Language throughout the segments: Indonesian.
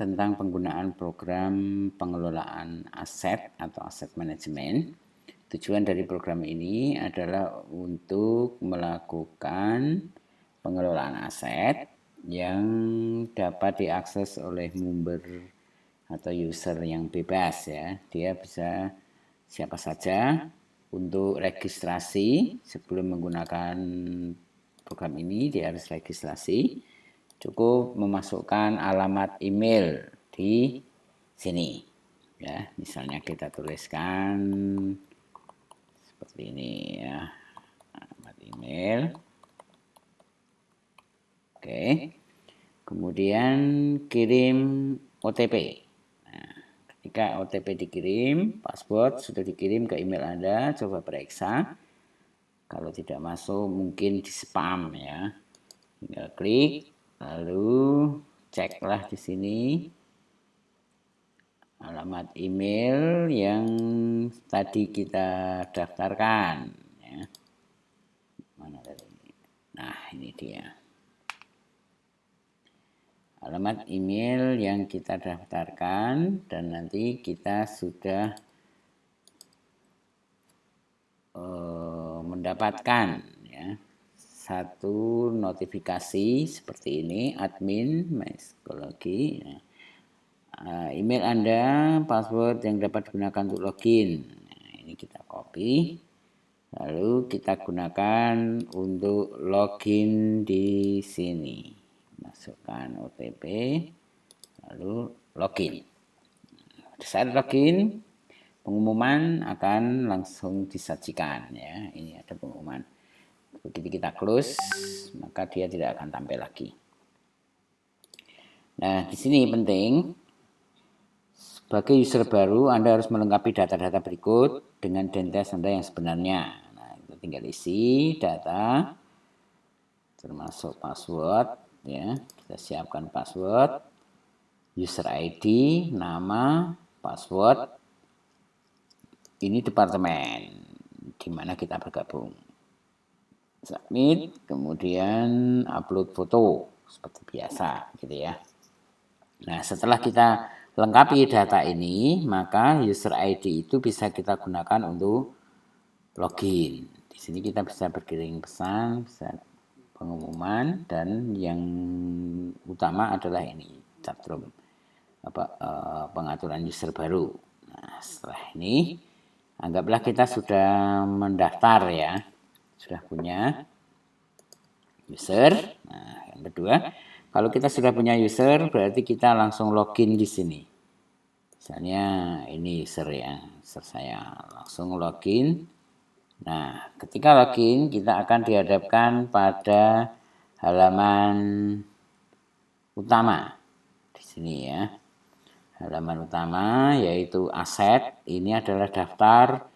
tentang penggunaan program pengelolaan aset atau aset manajemen. Tujuan dari program ini adalah untuk melakukan pengelolaan aset yang dapat diakses oleh member atau user yang bebas ya. Dia bisa siapa saja untuk registrasi sebelum menggunakan program ini dia harus registrasi. Cukup memasukkan alamat email di sini. Ya, misalnya kita tuliskan seperti ini ya, alamat email. Oke. Kemudian kirim OTP. Nah, ketika OTP dikirim, password sudah dikirim ke email Anda, coba periksa. Kalau tidak masuk mungkin di spam ya. Tinggal klik, lalu ceklah di sini alamat email yang tadi kita daftarkan ya. Mana tadi? Nah, ini dia. Alamat email yang kita daftarkan dan nanti kita sudah mendapatkan ya satu notifikasi seperti ini, admin psikologi ya. Email Anda, password yang dapat digunakan untuk login. Nah, ini kita copy. Lalu kita gunakan untuk login di sini. Masukkan OTP, lalu login. Saat login, pengumuman akan langsung disajikan ya. Ini ada pengumuman. Begitu kita close, maka dia tidak akan tampil lagi. Nah, di sini penting sebagai user baru, Anda harus melengkapi data-data berikut dengan identitas Anda yang sebenarnya. Nah, kita tinggal isi data, termasuk password, ya. Kita siapkan password, user ID, nama, password. Ini departemen di mana kita bergabung. Submit, kemudian upload foto seperti biasa, gitu ya. Nah, setelah kita lengkapi data ini, maka user ID itu bisa kita gunakan untuk login. Di sini kita bisa berkirim pesan, bisa pengumuman, dan yang utama adalah ini, chatroom, pengaturan user baru. Nah, setelah ini, anggaplah kita sudah mendaftar ya, sudah punya user. Nah, yang kedua, kalau kita sudah punya user, berarti kita langsung login di sini. Misalnya ini user ya, user saya langsung login. Nah, ketika login kita akan dihadapkan pada halaman utama di sini ya. Halaman utama yaitu aset. Ini adalah daftar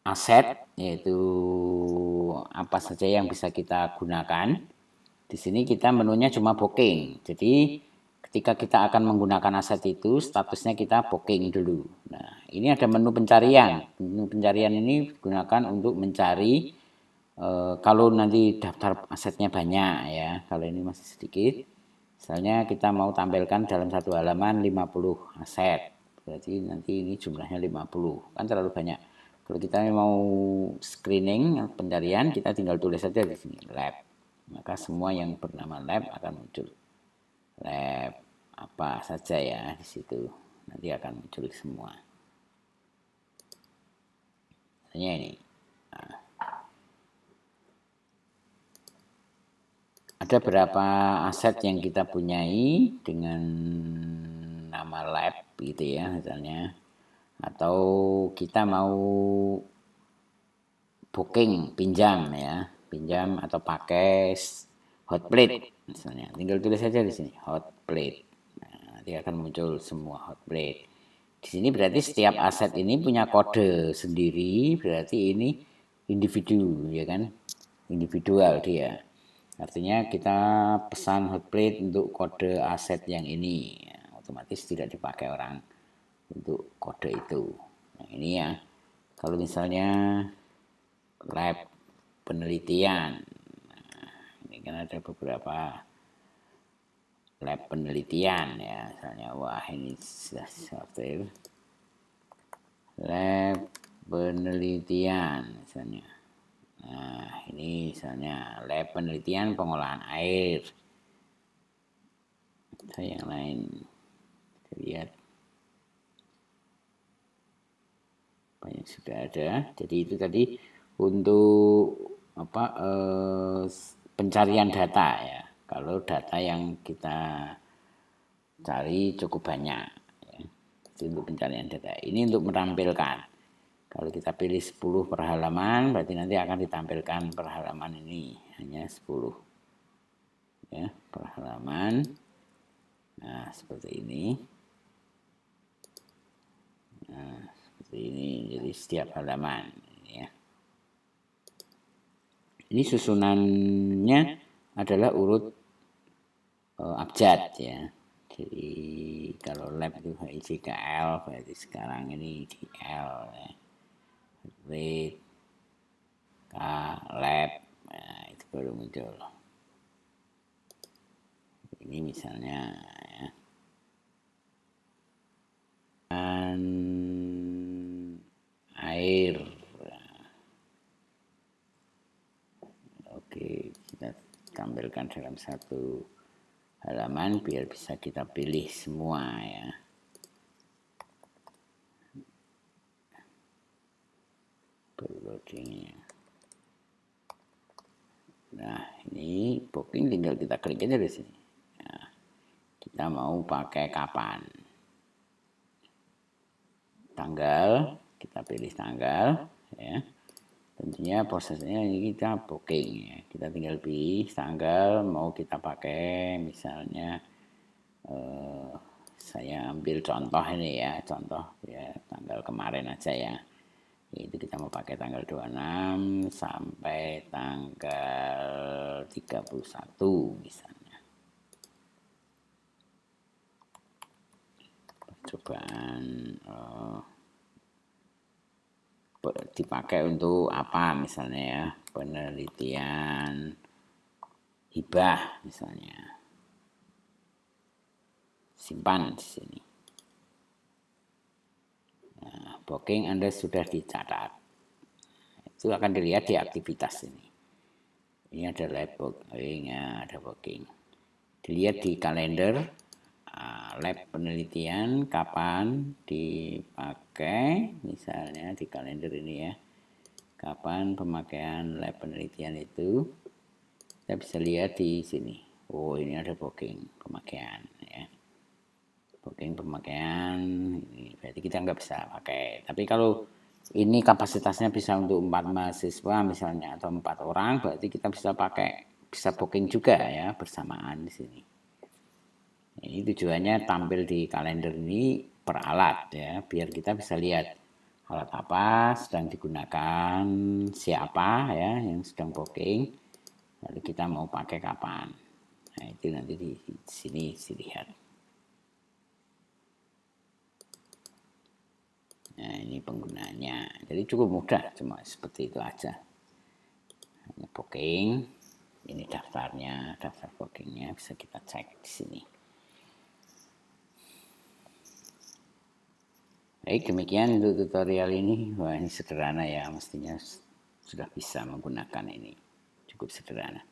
aset, yaitu apa saja yang bisa kita gunakan. Di sini kita menunya cuma booking. Jadi ketika kita akan menggunakan aset itu, statusnya kita booking dulu. Nah, ini ada menu pencarian. Menu pencarian ini digunakan untuk mencari kalau nanti daftar asetnya banyak ya. Kalau ini masih sedikit. Misalnya kita mau tampilkan dalam satu halaman 50 aset. Berarti nanti ini jumlahnya 50. Kan terlalu banyak. Kalau kita mau screening pencarian, kita tinggal tulis saja di sini lab. Maka semua yang bernama lab akan muncul. Lab apa saja ya di situ. Nanti akan muncul semua. Misalnya ini. Nah, ada berapa aset yang kita punyai dengan nama lab gitu ya misalnya. Atau kita mau booking pinjam ya, pinjam atau pakai hot plate misalnya, tinggal tulis saja di sini hot plate. Nah, nanti akan muncul semua hot plate. Di sini berarti setiap aset ini punya kode sendiri, berarti ini individu ya kan, individual dia. Artinya kita pesan hot plate untuk kode aset yang ini, ya, otomatis tidak dipakai orang untuk kode itu. Nah, ini ya. Kalau misalnya lab penelitian, nah, ini kan ada beberapa lab penelitian ya, misalnya wah ini sudah sortir lab penelitian misalnya. Nah, ini misalnya lab penelitian pengolahan air. Atau yang lain. Kita lihat. Banyak sudah ada. Jadi itu tadi untuk pencarian data ya. Kalau data yang kita cari cukup banyak ya. Itu untuk pencarian data. Ini untuk menampilkan. Kalau kita pilih 10 per halaman, berarti nanti akan ditampilkan per halaman ini hanya 10 ya per halaman. Nah, seperti ini. Nah, seperti ini. Jadi setiap halaman ya. Ini susunannya adalah urut abjad ya. Jadi kalau lab itu HIJKL berarti sekarang ini di L ya. Rate K lab, nah, itu baru muncul. Ini misalnya ya. Dan air. Oke, kita tampilkan dalam satu halaman biar bisa kita pilih semua ya. Loadingnya. Nah, ini booking tinggal kita klik aja di sini. Nah, kita mau pakai kapan? Tanggal, kita pilih tanggal ya. Tentunya prosesnya ini kita booking ya. Kita tinggal pilih tanggal mau kita pakai misalnya saya ambil contoh ini ya, contoh ya tanggal kemarin aja ya. Itu kita mau pakai tanggal 26 sampai tanggal 31 misalnya. Percobaan dipakai untuk apa misalnya ya, penelitian hibah misalnya. Simpan di sini. Nah, booking Anda sudah dicatat. Itu akan dilihat di aktivitas ini. Ini ada lab booking, ada booking. Dilihat di kalender lab penelitian kapan dipakai, misalnya di kalender ini ya. Kapan pemakaian lab penelitian itu? Kita bisa lihat di sini. Oh, ini ada booking pemakaian ya. Booking pemakaian ini berarti kita nggak bisa pakai. Tapi kalau ini kapasitasnya bisa untuk 4 mahasiswa misalnya atau 4 orang, berarti kita bisa pakai, bisa booking juga ya bersamaan di sini. Ini tujuannya tampil di kalender ini per alat ya, biar kita bisa lihat alat apa sedang digunakan, siapa ya yang sedang booking, lalu kita mau pakai kapan. Nah, itu nanti di sini dilihat. Nah, ini penggunanya. Jadi cukup mudah, cuma seperti itu aja. Hanya booking, ini daftarnya, daftar bookingnya bisa kita cek di sini. Baik, demikian untuk tutorial ini. Wah, ini sederhana ya, mestinya sudah bisa menggunakan ini. Cukup sederhana.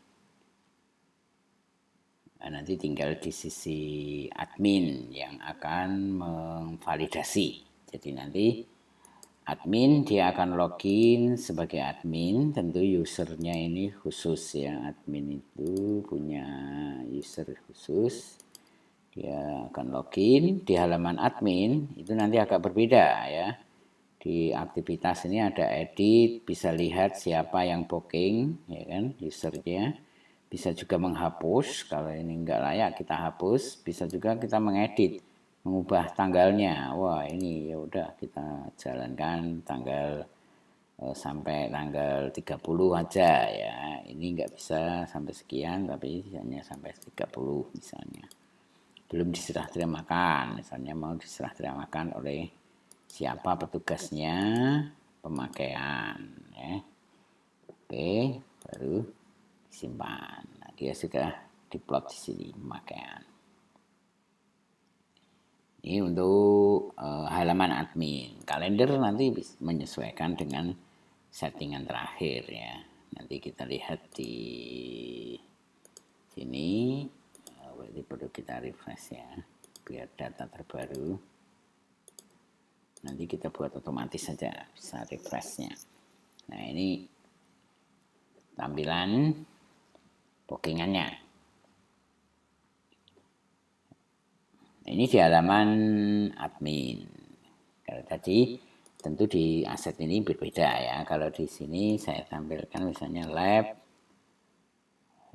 Nah, nanti tinggal di sisi admin yang akan memvalidasi. Jadi nanti admin dia akan login sebagai admin, tentu usernya ini khusus ya, admin itu punya user khusus, dia akan login di halaman admin, itu nanti agak berbeda ya. Di aktivitas ini ada edit, bisa lihat siapa yang booking ya kan, usernya. Bisa juga menghapus, kalau ini enggak layak kita hapus, bisa juga kita mengedit, mengubah tanggalnya. Wah, ini ya udah kita jalankan tanggal sampai tanggal 30 aja ya. Ini enggak bisa sampai sekian, tapi hanya sampai 30 misalnya. Belum diserah terimakan, misalnya mau diserah terimakan oleh siapa petugasnya pemakaian ya. Oke, baru simpan. Nah, dia sudah diplot di sini pemakaian. Ini untuk halaman admin. Kalender nanti menyesuaikan dengan settingan terakhir ya. Nanti kita lihat di sini. Berarti perlu kita refresh ya, biar data terbaru. Nanti kita buat otomatis saja, bisa refreshnya. Nah ini tampilan bookingannya. Ini di halaman admin. Kalau tadi tentu di aset ini berbeda ya. Kalau di sini saya tampilkan misalnya lab.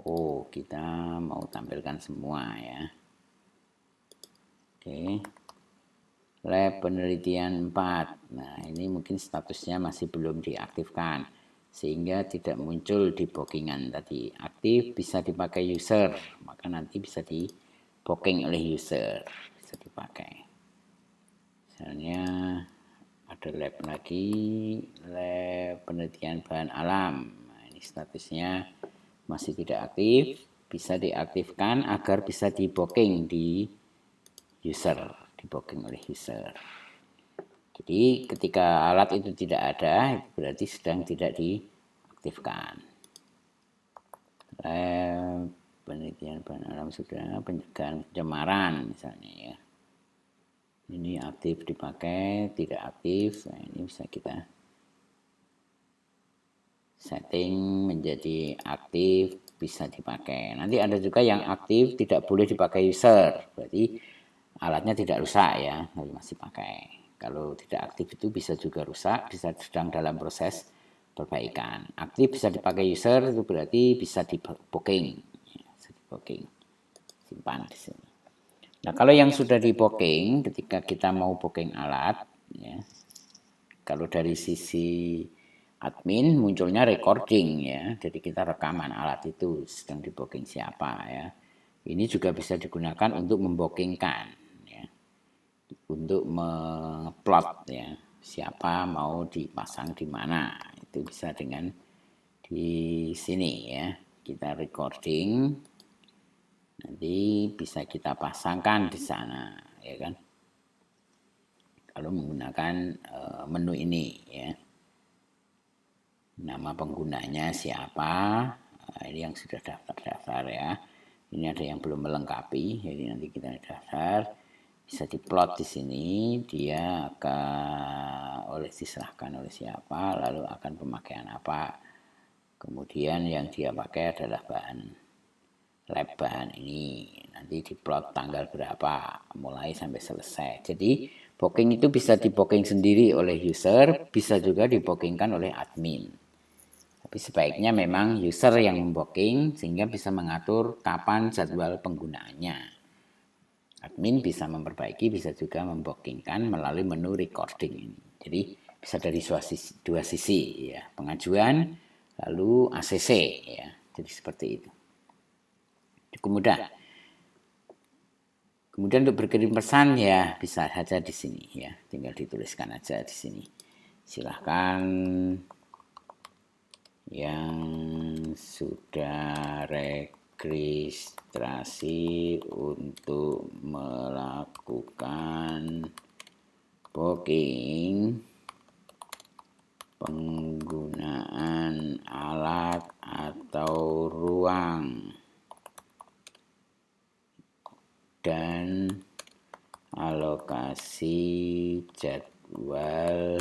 Oh, kita mau tampilkan semua ya. Oke. Lab penelitian 4. Nah, ini mungkin statusnya masih belum diaktifkan sehingga tidak muncul di bookingan tadi. Aktif bisa dipakai user, maka nanti bisa di booking oleh user, bisa dipakai. Misalnya ada lab lagi, lab penelitian bahan alam. Nah, ini statusnya masih tidak aktif, bisa diaktifkan agar bisa di booking di user, di booking oleh user. Jadi ketika alat itu tidak ada, itu berarti sedang tidak diaktifkan. Lab penelitian bahan alam sudah, pencegahan pencemaran misalnya ya. Ini aktif dipakai, tidak aktif. Nah, ini bisa kita setting menjadi aktif, bisa dipakai. Nanti ada juga yang aktif tidak boleh dipakai user. Berarti alatnya tidak rusak ya, tapi masih pakai. Kalau tidak aktif itu bisa juga rusak, bisa sedang dalam proses perbaikan. Aktif bisa dipakai user itu berarti bisa di booking. Bisa di booking. Simpan di sini. Nah, kalau yang sudah di booking, ketika kita mau booking alat, ya, kalau dari sisi admin munculnya recording ya, jadi kita rekaman alat itu sedang di booking siapa ya. Ini juga bisa digunakan untuk membookingkan ya, untuk mengeplot ya siapa mau dipasang di mana, itu bisa dengan di sini ya, kita recording. Nanti bisa kita pasangkan di sana, ya kan? Kalau menggunakan menu ini, ya. Nama penggunanya siapa? Ini yang sudah daftar-daftar ya. Ini ada yang belum melengkapi, jadi nanti kita daftar. Bisa diplot di sini, dia akan diserahkan oleh siapa, lalu akan pemakaian apa. Kemudian yang dia pakai adalah lab bahan ini, nanti diplot tanggal berapa mulai sampai selesai. Jadi booking itu bisa di booking sendiri oleh user, bisa juga di bookingkan oleh admin. Tapi sebaiknya memang user yang membooking sehingga bisa mengatur kapan jadwal penggunaannya. Admin bisa memperbaiki, bisa juga membookingkan melalui menu recording ini. Jadi bisa dari dua sisi ya, pengajuan lalu ACC ya. Jadi seperti itu. Cukup mudah. Kemudian untuk berkirim pesan ya bisa saja di sini ya, tinggal dituliskan aja di sini. Silahkan yang sudah registrasi untuk melakukan booking penggunaan alat atau ruang dan alokasi jadwal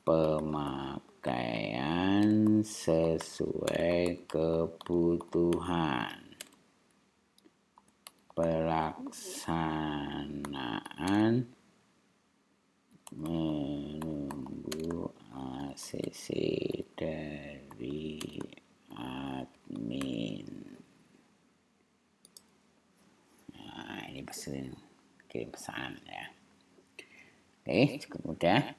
pemakaian sesuai kebutuhan pelaksanaan menunggu ACC dari admin. Ini pesan kirim pesan ya. Oke, cukup mudah.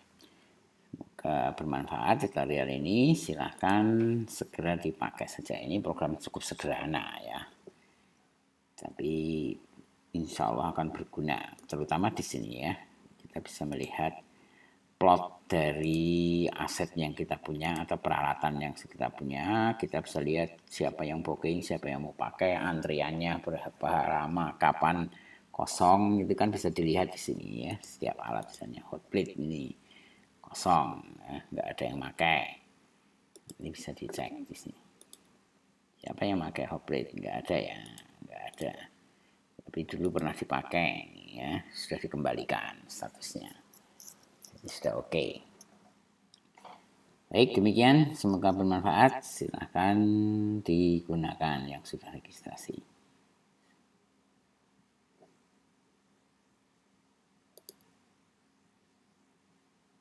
Semoga bermanfaat tutorial ini. Silahkan segera dipakai saja. Ini program cukup sederhana ya. Tapi insya Allah akan berguna, terutama di sini ya. Kita bisa melihat plot dari aset yang kita punya atau peralatan yang kita punya. Kita bisa lihat siapa yang booking, siapa yang mau pakai, antriannya berapa lama, kapan kosong itu kan bisa dilihat di sini ya. Setiap alat misalnya hotplate ini kosong, ya, nggak ada yang pakai. Ini bisa dicek di sini. Siapa yang pakai hotplate? Nggak ada ya, nggak ada. Tapi dulu pernah dipakai, ya sudah dikembalikan statusnya. Jadi sudah oke. Baik, demikian. Semoga bermanfaat. Silahkan digunakan yang sudah registrasi.